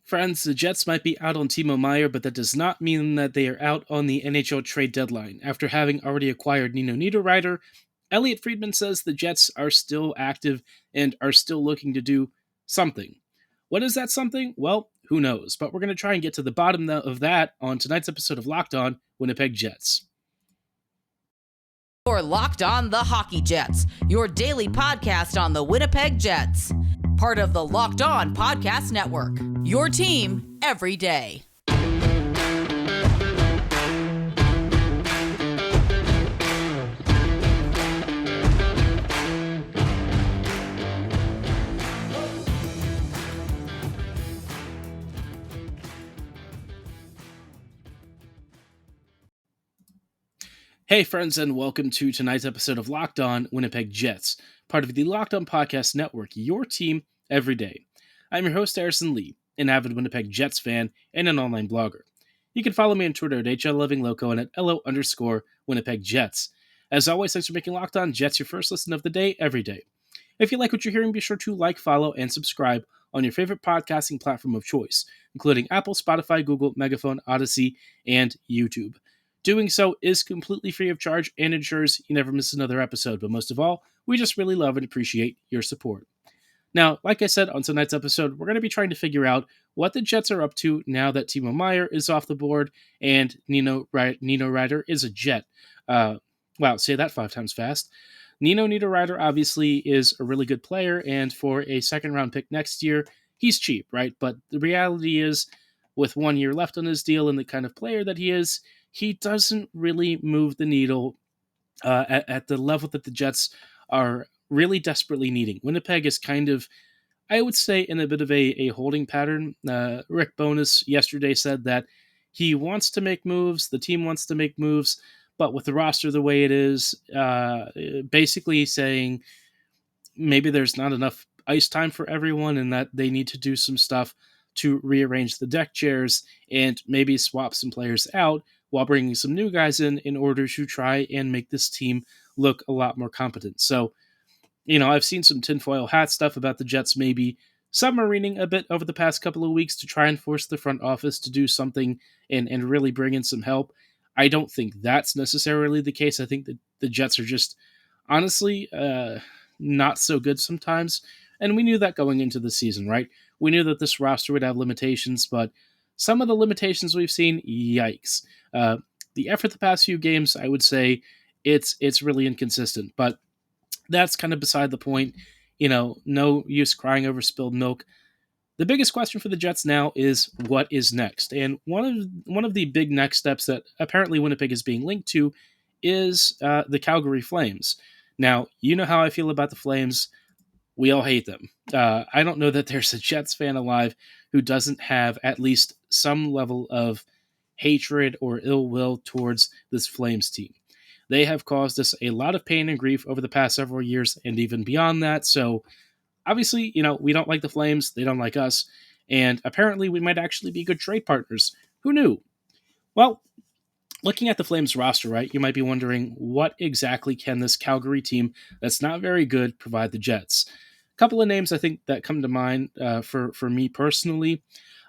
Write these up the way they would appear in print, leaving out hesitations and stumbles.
Friends, the Jets might be out on Timo Meier, but that does not mean that they are out on the NHL trade deadline. After having already acquired Nino Niederreiter, Elliot Friedman says the Jets are still active and are still looking to do something. What is that something? Well, who knows? But we're going to try and get to the bottom of that on tonight's episode of Locked On Winnipeg Jets. You're Locked On the Hockey Jets, your daily podcast on the Winnipeg Jets. Part of the Locked On Podcast Network, your team every day. Hey friends, and welcome to tonight's episode of Locked On Winnipeg Jets, part of the Locked On Podcast Network, your team every day. I'm your host, Harrison Lee, an avid Winnipeg Jets fan and an online blogger. You can follow me on Twitter at HLLovingLoco and at LO_Winnipeg Jets. As always, thanks for making Locked On Jets your first listen of the day every day. If you like what you're hearing, be sure to like, follow, and subscribe on your favorite podcasting platform of choice, including Apple, Spotify, Google, Megaphone, Odyssey, and YouTube. Doing so is completely free of charge and ensures you never miss another episode, but most of all, we just really love and appreciate your support. Now, like I said on tonight's episode, we're going to be trying to figure out what the Jets are up to now that Timo Meier is off the board and Nino Niederreiter is a Jet. Wow, say that 5 times fast. Nino Niederreiter obviously is a really good player, and for a second-round pick next year, he's cheap, right? But the reality is, with 1 year left on his deal and the kind of player that he is, he doesn't really move the needle at the level that the Jets are really desperately needing. Winnipeg is kind of, I would say, in a bit of a holding pattern. Rick Bowness yesterday said that he wants to make moves, the team wants to make moves, but with the roster the way it is, basically saying maybe there's not enough ice time for everyone and that they need to do some stuff to rearrange the deck chairs and maybe swap some players out while bringing some new guys in order to try and make this team look a lot more competent. So, I've seen some tinfoil hat stuff about the Jets maybe submarining a bit over the past couple of weeks to try and force the front office to do something and really bring in some help. I don't think that's necessarily the case. I think that the Jets are just, honestly, not so good sometimes. And we knew that going into the season, right? We knew that this roster would have limitations, but some of the limitations we've seen, yikes. The effort the past few games, I would say it's really inconsistent, but that's kind of beside the point. No use crying over spilled milk. The biggest question for the Jets now is what is next? And one of the big next steps that apparently Winnipeg is being linked to is the Calgary Flames. Now, you know how I feel about the Flames. We all hate them. I don't know that there's a Jets fan alive who doesn't have at least some level of hatred or ill will towards this Flames team. They have caused us a lot of pain and grief over the past several years and even beyond that. So obviously, we don't like the Flames. They don't like us. And apparently we might actually be good trade partners. Who knew? Well, looking at the Flames roster, right, you might be wondering what exactly can this Calgary team that's not very good provide the Jets? A couple of names I think that come to mind for me personally.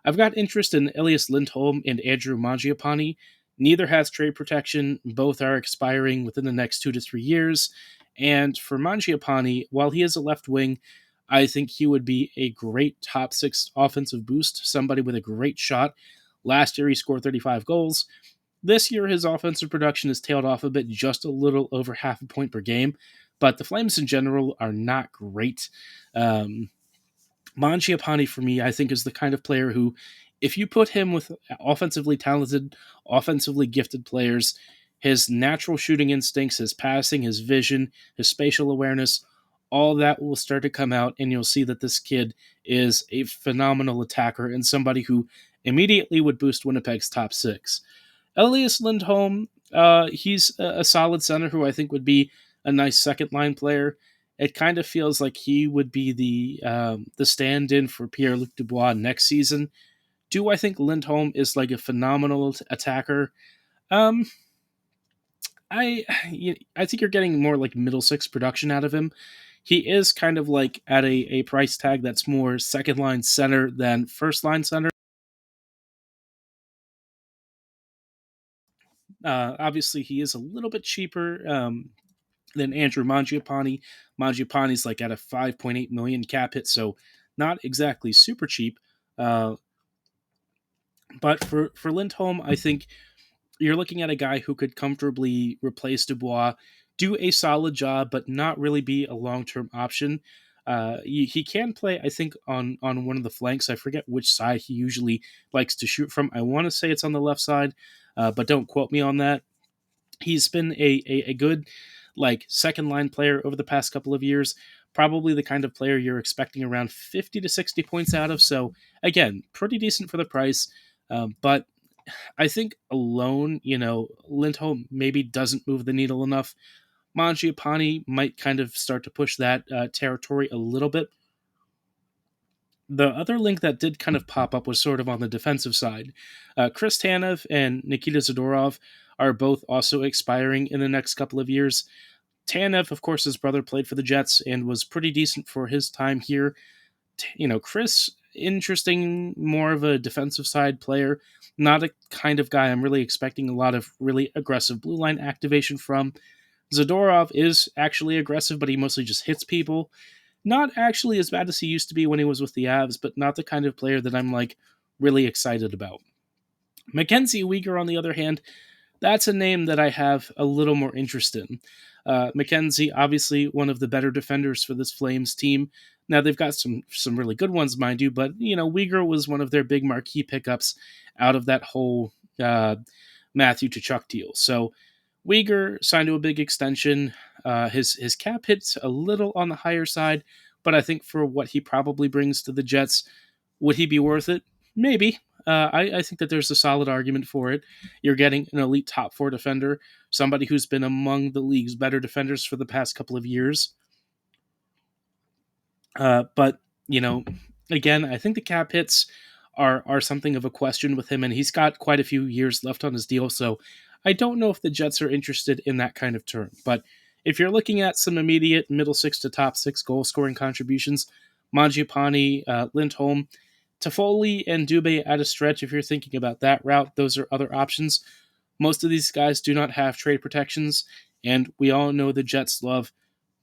I've got interest in Elias Lindholm and Andrew Mangiapane. Neither has trade protection. Both are expiring within the next 2 to 3 years. And for Mangiapane, while he is a left wing, I think he would be a great top 6 offensive boost, somebody with a great shot. Last year, he scored 35 goals. This year, his offensive production has tailed off a bit, just a little over half a point per game. But the Flames in general are not great. Mangiapane, for me, I think is the kind of player who, if you put him with offensively talented, offensively gifted players, his natural shooting instincts, his passing, his vision, his spatial awareness, all that will start to come out, and you'll see that this kid is a phenomenal attacker and somebody who immediately would boost Winnipeg's top 6. Elias Lindholm, he's a solid center who I think would be a nice second-line player. It kind of feels like he would be the stand-in for Pierre-Luc Dubois next season. Do I think Lindholm is like a phenomenal attacker? I think you're getting more like middle 6 production out of him. He is kind of like at a price tag that's more second-line center than first-line center. Obviously, he is a little bit cheaper than Andrew Mangiapane. Mangiapane's like at a 5.8 million cap hit, so not exactly super cheap. Uh, but for Lindholm, I think you're looking at a guy who could comfortably replace Dubois, do a solid job, but not really be a long term option. He can play, I think, on one of the flanks. I forget which side he usually likes to shoot from. I want to say it's on the left side, but don't quote me on that. He's been a good like second line player over the past couple of years. Probably the kind of player you're expecting around 50 to 60 points out of. So again, pretty decent for the price. But I think alone, Lindholm maybe doesn't move the needle enough. Mangiapane might kind of start to push that territory a little bit. The other link that did kind of pop up was sort of on the defensive side. Chris Tanev and Nikita Zadorov are both also expiring in the next couple of years. Tanev, of course, his brother played for the Jets and was pretty decent for his time here. Chris, interesting, more of a defensive side player, not a kind of guy I'm really expecting a lot of really aggressive blue line activation from. Zadorov is actually aggressive, but he mostly just hits people. Not actually as bad as he used to be when he was with the Avs, but not the kind of player that I'm like really excited about. Mackenzie Weegar, on the other hand, that's a name that I have a little more interest in. Mackenzie, obviously one of the better defenders for this Flames team. Now they've got some really good ones, mind you, but Weegar was one of their big marquee pickups out of that whole Matthew Tkachuk deal. So Weegar signed to a big extension. His cap hits a little on the higher side, but I think for what he probably brings to the Jets, would he be worth it? Maybe. I think that there's a solid argument for it. You're getting an elite top four defender, somebody who's been among the league's better defenders for the past couple of years. But again, I think the cap hits are something of a question with him, and he's got quite a few years left on his deal, so I don't know if the Jets are interested in that kind of term. But if you're looking at some immediate middle six to top six goal scoring contributions, Mangiapane, Lindholm, Toffoli, and Dubé at a stretch, if you're thinking about that route, those are other options. Most of these guys do not have trade protections, and we all know the Jets love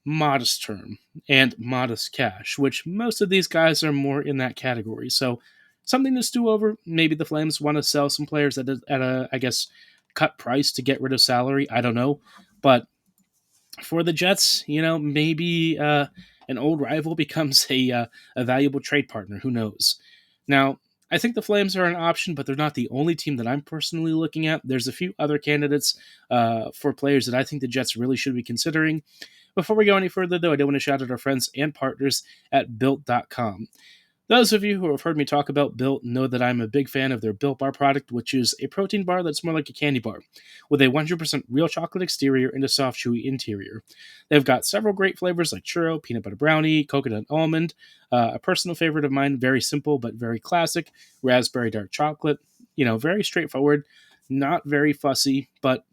modest term and modest cash, which most of these guys are more in that category. So something to stew over. Maybe the Flames want to sell some players at a I guess, cut price to get rid of salary. I don't know. But for the Jets, maybe an old rival becomes a valuable trade partner. Who knows? Now, I think the Flames are an option, but they're not the only team that I'm personally looking at. There's a few other candidates for players that I think the Jets really should be considering. Before we go any further, though, I do want to shout out our friends and partners at Built.com. Those of you who have heard me talk about Built know that I'm a big fan of their Built Bar product, which is a protein bar that's more like a candy bar, with a 100% real chocolate exterior and a soft, chewy interior. They've got several great flavors like churro, peanut butter brownie, coconut almond, a personal favorite of mine, very simple but very classic, raspberry dark chocolate. Very straightforward, not very fussy, but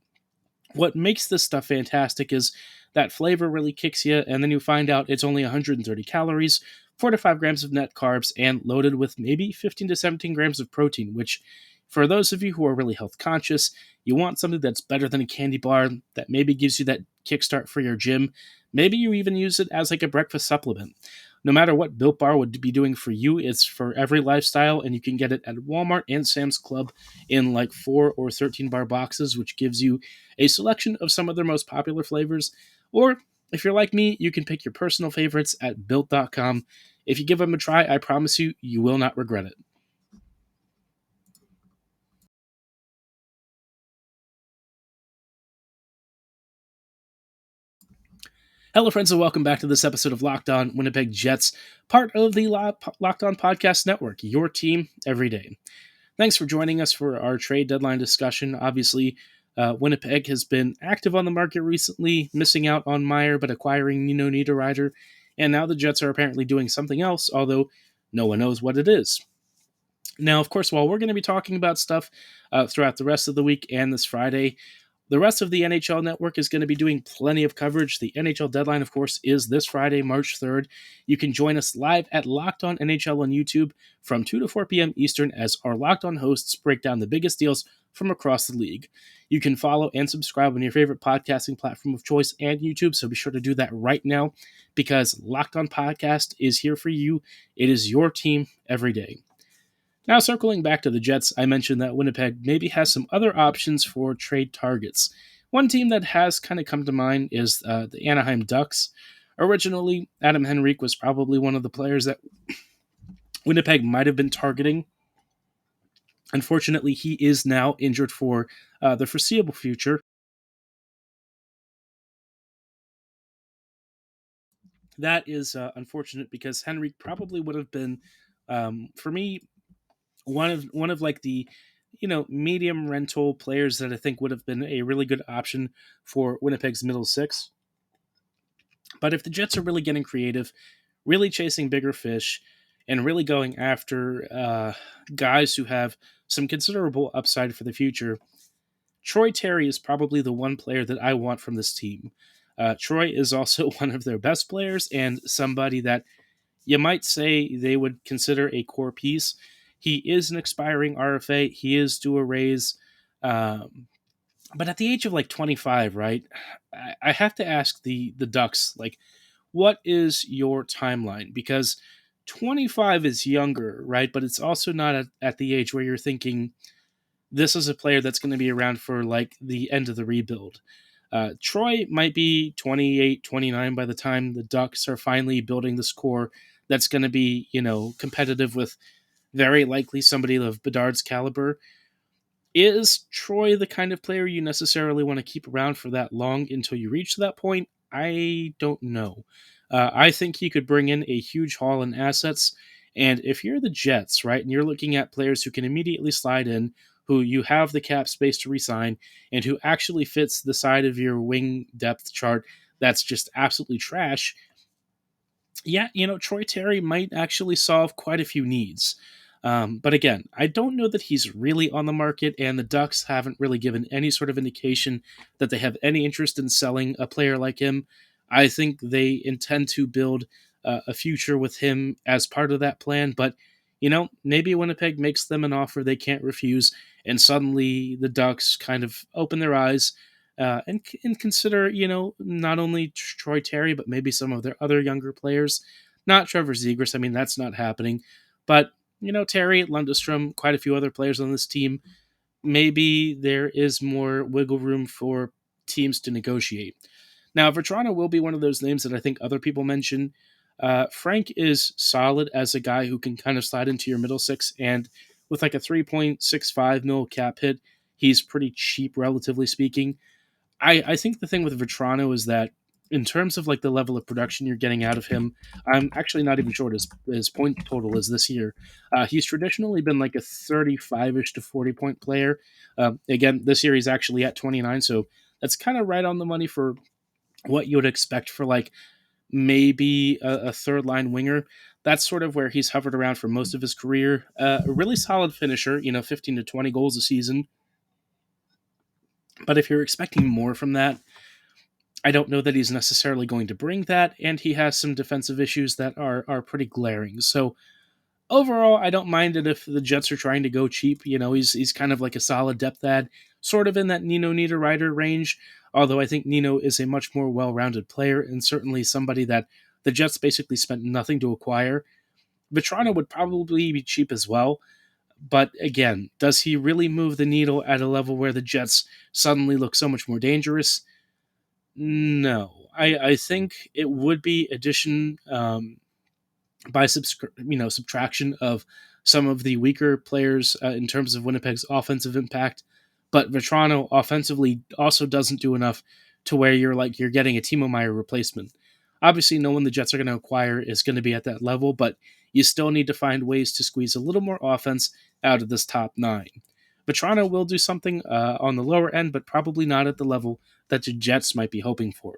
what makes this stuff fantastic is that flavor really kicks you, and then you find out it's only 130 calories, 4 to 5 grams of net carbs, and loaded with maybe 15 to 17 grams of protein, which, for those of you who are really health conscious, you want something that's better than a candy bar, that maybe gives you that kickstart for your gym. Maybe you even use it as like a breakfast supplement. No matter what Built Bar would be doing for you, it's for every lifestyle, and you can get it at Walmart and Sam's Club in like 4 or 13 bar boxes, which gives you a selection of some of their most popular flavors. Or if you're like me, you can pick your personal favorites at Built.com. If you give them a try, I promise you, you will not regret it. Hello, friends, and welcome back to this episode of Locked On Winnipeg Jets, part of the Locked On Podcast Network, your team every day. Thanks for joining us for our trade deadline discussion. Obviously, Winnipeg has been active on the market recently, missing out on Meyer, but acquiring Nino Niederreiter, and now the Jets are apparently doing something else, although no one knows what it is. Now, of course, while we're going to be talking about stuff throughout the rest of the week and this Friday, the rest of the NHL network is going to be doing plenty of coverage. The NHL deadline, of course, is this Friday, March 3rd. You can join us live at Locked On NHL on YouTube from 2 to 4 p.m. Eastern as our Locked On hosts break down the biggest deals from across the league. You can follow and subscribe on your favorite podcasting platform of choice and YouTube, so be sure to do that right now because Locked On Podcast is here for you. It is your team every day. Now, circling back to the Jets, I mentioned that Winnipeg maybe has some other options for trade targets. One team that has kind of come to mind is the Anaheim Ducks. Originally, Adam Henrique was probably one of the players that Winnipeg might have been targeting. Unfortunately, he is now injured for the foreseeable future. That is unfortunate because Henrique probably would have been, for me, one of like the medium rental players that I think would have been a really good option for Winnipeg's middle six. But if the Jets are really getting creative, really chasing bigger fish, and really going after guys who have some considerable upside for the future, Troy Terry is probably the one player that I want from this team. Troy is also one of their best players and somebody that you might say they would consider a core piece. He is an expiring RFA. He is due a raise. But at the age of like 25, right, I have to ask the Ducks, like, what is your timeline? Because 25 is younger, right? But it's also not at the age where you're thinking this is a player that's going to be around for like the end of the rebuild. Troy might be 28, 29 by the time the Ducks are finally building this core that's going to be, competitive with very likely somebody of Bedard's caliber. Is Troy the kind of player you necessarily want to keep around for that long until you reach that point? I don't know. I think he could bring in a huge haul in assets. And if you're the Jets, right, and you're looking at players who can immediately slide in, who you have the cap space to resign, and who actually fits the side of your wing depth chart that's just absolutely trash, yeah, Troy Terry might actually solve quite a few needs. But again, I don't know that he's really on the market, and the Ducks haven't really given any sort of indication that they have any interest in selling a player like him. I think they intend to build a future with him as part of that plan, but maybe Winnipeg makes them an offer they can't refuse, and suddenly the Ducks kind of open their eyes and consider, not only Troy Terry, but maybe some of their other younger players. Not Trevor Zegras. I mean, that's not happening. But, Terry, Lundestrom, quite a few other players on this team. Maybe there is more wiggle room for teams to negotiate. Now, Vetrano will be one of those names that I think other people mention. Frank is solid as a guy who can kind of slide into your middle six, and with like a 3.65 mil cap hit, he's pretty cheap, relatively speaking. I think the thing with Vetrano is that in terms of like the level of production you're getting out of him, I'm actually not even sure what his point total is this year. He's traditionally been like a 35-ish to 40-point player. Again, this year he's actually at 29, so that's kind of right on the money for what you would expect for like maybe a third line winger. That's sort of where he's hovered around for most of his career. A really solid finisher, 15 to 20 goals a season. But if you're expecting more from that, I don't know that he's necessarily going to bring that, and he has some defensive issues that are pretty glaring. So overall, I don't mind it if the Jets are trying to go cheap. He's kind of like a solid depth add, sort of in that Nino Niederreiter range, although I think Nino is a much more well-rounded player and certainly somebody that the Jets basically spent nothing to acquire. Vetrano would probably be cheap as well, but again, does he really move the needle at a level where the Jets suddenly look so much more dangerous? No. I think it would be addition by subtraction of some of the weaker players in terms of Winnipeg's offensive impact. But Vetrano offensively also doesn't do enough to where you're getting a Timo Meier replacement. Obviously, no one the Jets are going to acquire is going to be at that level, but you still need to find ways to squeeze a little more offense out of this top nine. Vetrano will do something on the lower end, but probably not at the level that the Jets might be hoping for.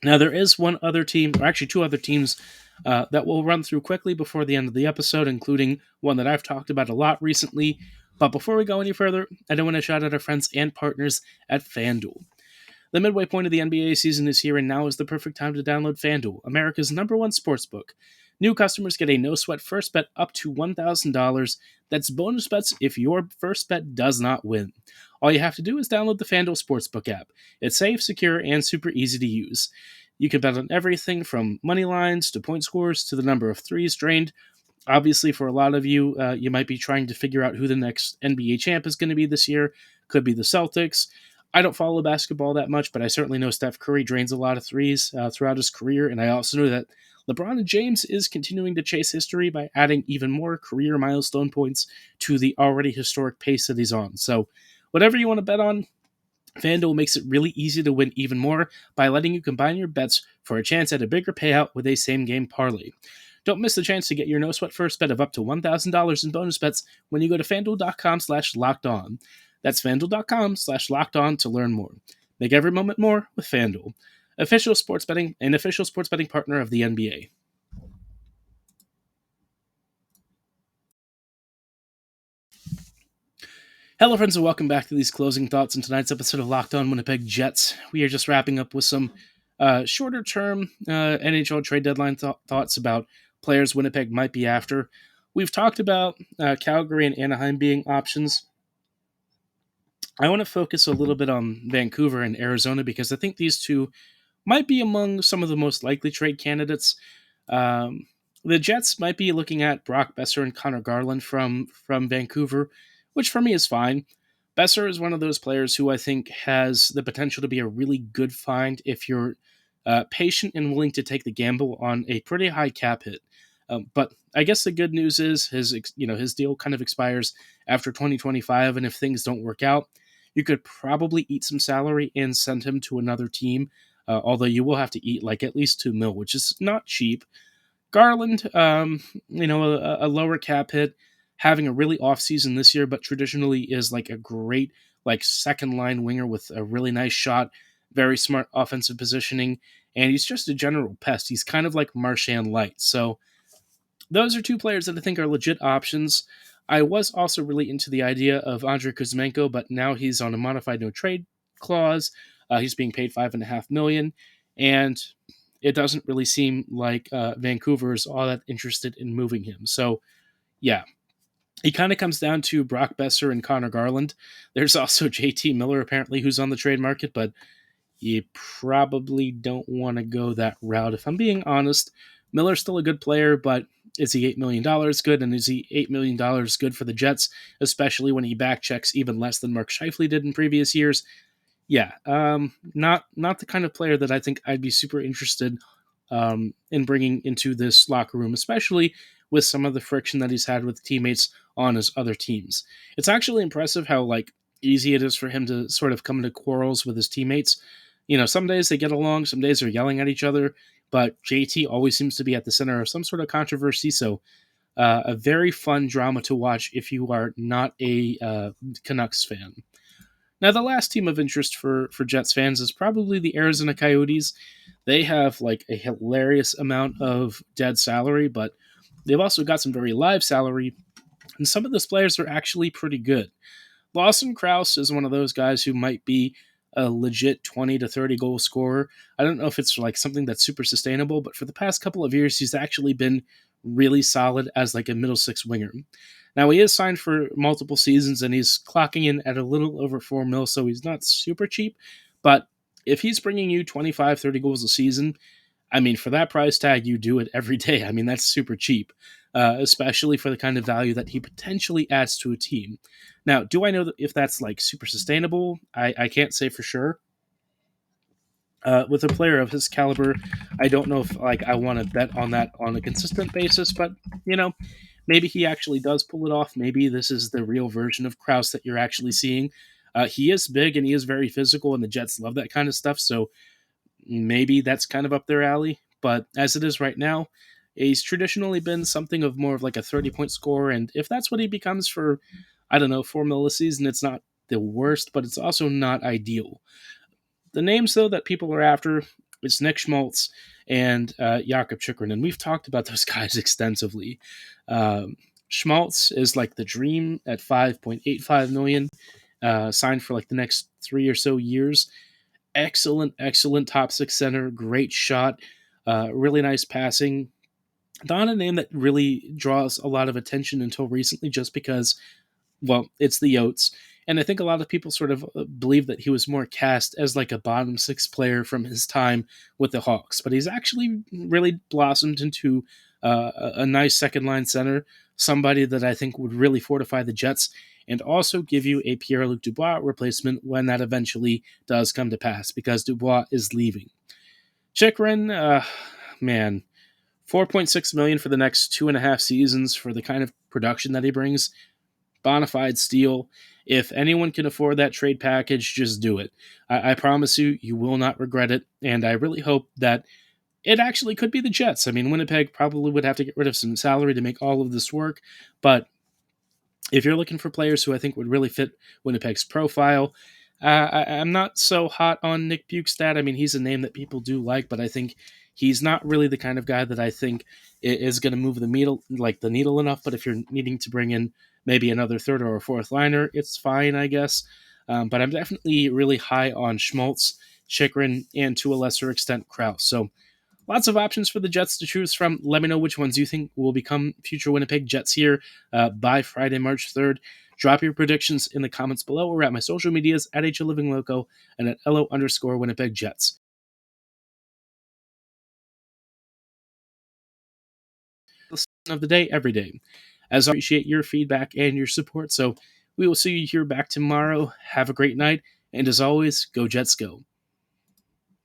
Now, there is one other team, or actually two other teams, that we'll run through quickly before the end of the episode, including one that I've talked about a lot recently. But before we go any further, I do want to shout out our friends and partners at FanDuel. The midway point of the NBA season is here, and now is the perfect time to download FanDuel, America's #1 sportsbook. New customers get a no-sweat first bet up to $1,000. That's bonus bets if your first bet does not win. All you have to do is download the FanDuel Sportsbook app. It's safe, secure, and super easy to use. You can bet on everything from money lines to point scores to the number of threes drained. Obviously, for a lot of you, you might be trying to figure out who the next NBA champ is going to be this year. Could be the Celtics. I don't follow basketball that much, but I certainly know Steph Curry drains a lot of threes throughout his career, and I also know that LeBron James is continuing to chase history by adding even more career milestone points to the already historic pace that he's on. So, whatever you want to bet on, FanDuel makes it really easy to win even more by letting you combine your bets for a chance at a bigger payout with a same-game parlay. Don't miss the chance to get your no-sweat first bet of up to $1,000 in bonus bets when you go to FanDuel.com/LockedOn. That's FanDuel.com/LockedOn to learn more. Make every moment more with FanDuel, official sports betting partner of the NBA. Hello, friends, and welcome back to these closing thoughts in tonight's episode of Locked On Winnipeg Jets. We are just wrapping up with some shorter-term NHL trade deadline thoughts about players Winnipeg might be after. We've talked about Calgary and Anaheim being options. I want to focus a little bit on Vancouver and Arizona because I think these two might be among some of the most likely trade candidates. The Jets might be looking at Brock Boeser and Connor Garland from Vancouver, which for me is fine. Boeser is one of those players who I think has the potential to be a really good find if you're patient and willing to take the gamble on a pretty high cap hit. But I guess the good news is his deal kind of expires after 2025, and if things don't work out, you could probably eat some salary and send him to another team. Although you will have to eat like at least $2 million, which is not cheap. Garland, a lower cap hit, having a really off season this year, but traditionally is like a great second line winger with a really nice shot, very smart offensive positioning, and he's just a general pest. He's kind of like Marchand light. So those are two players that I think are legit options. I was also really into the idea of Andrei Kuzmenko, but now he's on a modified no trade clause. He's being paid $5.5 million, and it doesn't really seem like Vancouver is all that interested in moving him. So, yeah, it kind of comes down to Brock Boeser and Connor Garland. There's also JT Miller, apparently, who's on the trade market, but you probably don't want to go that route. If I'm being honest, Miller's still a good player, but is he $8 million good? And is he $8 million good for the Jets, especially when he backchecks even less than Mark Scheifele did in previous years? Yeah, not the kind of player that I think I'd be super interested in bringing into this locker room, especially with some of the friction that he's had with teammates on his other teams. It's actually impressive how easy it is for him to sort of come into quarrels with his teammates. Some days they get along, some days they're yelling at each other, but JT always seems to be at the center of some sort of controversy. So a very fun drama to watch if you are not a Canucks fan. Now, the last team of interest for Jets fans is probably the Arizona Coyotes. They have a hilarious amount of dead salary, but they've also got some very live salary, and some of those players are actually pretty good. Lawson Krause is one of those guys who might be a legit 20 to 30 goal scorer. I don't know if it's something that's super sustainable, but for the past couple of years, he's actually been really solid as a middle six winger. Now, he is signed for multiple seasons, and he's clocking in at a little over $4 million, so he's not super cheap. But if he's bringing you 25, 30 goals a season, I mean, for that price tag, you do it every day. I mean, that's super cheap, especially for the kind of value that he potentially adds to a team. Now, do I know if that's super sustainable? I can't say for sure. With a player of his caliber, I don't know if I want to bet on that on a consistent basis, but maybe he actually does pull it off. Maybe this is the real version of Krause that you're actually seeing. He is big and he is very physical, and the Jets love that kind of stuff, so maybe that's kind of up their alley. But as it is right now, he's traditionally been something of more of a 30-point scorer, and if that's what he becomes for, I don't know, $4 million a season, it's not the worst, but it's also not ideal. The names, though, that people are after is Nick Schmaltz and Jakob Chychrun, and we've talked about those guys extensively. Schmaltz is the dream at $5.85 million, signed for the next 3 or so years. Excellent top six center, great shot, really nice passing. not a name that really draws a lot of attention until recently, just because, well, it's the Yotes. And I think a lot of people sort of believe that he was more cast as like a bottom six player from his time with the Hawks. But he's actually really blossomed into a nice second line center, somebody that I think would really fortify the Jets and also give you a Pierre-Luc Dubois replacement when that eventually does come to pass, because Dubois is leaving. Chychrun, man, 4.6 million for the next 2.5 seasons for the kind of production that he brings. Bona fide steal. If anyone can afford that trade package, just do it. I promise you, you will not regret it. And I really hope that it actually could be the Jets. I mean, Winnipeg probably would have to get rid of some salary to make all of this work. But if you're looking for players who I think would really fit Winnipeg's profile, I'm not so hot on Nick Bukestad. I mean, he's a name that people do like, but I think he's not really the kind of guy that I think is going to move the needle enough. But if you're needing to bring in maybe another third or a fourth liner, it's fine, I guess. But I'm definitely really high on Schmaltz, Chychrun, and to a lesser extent Krause. So lots of options for the Jets to choose from. Let me know which ones you think will become future Winnipeg Jets here by Friday, March 3rd. Drop your predictions in the comments below or at my social medias at HLivingLoco and at LO_Winnipeg Jets. Of the day, every day. As I appreciate your feedback and your support, so we will see you here back tomorrow. Have a great night, and as always, go Jets go.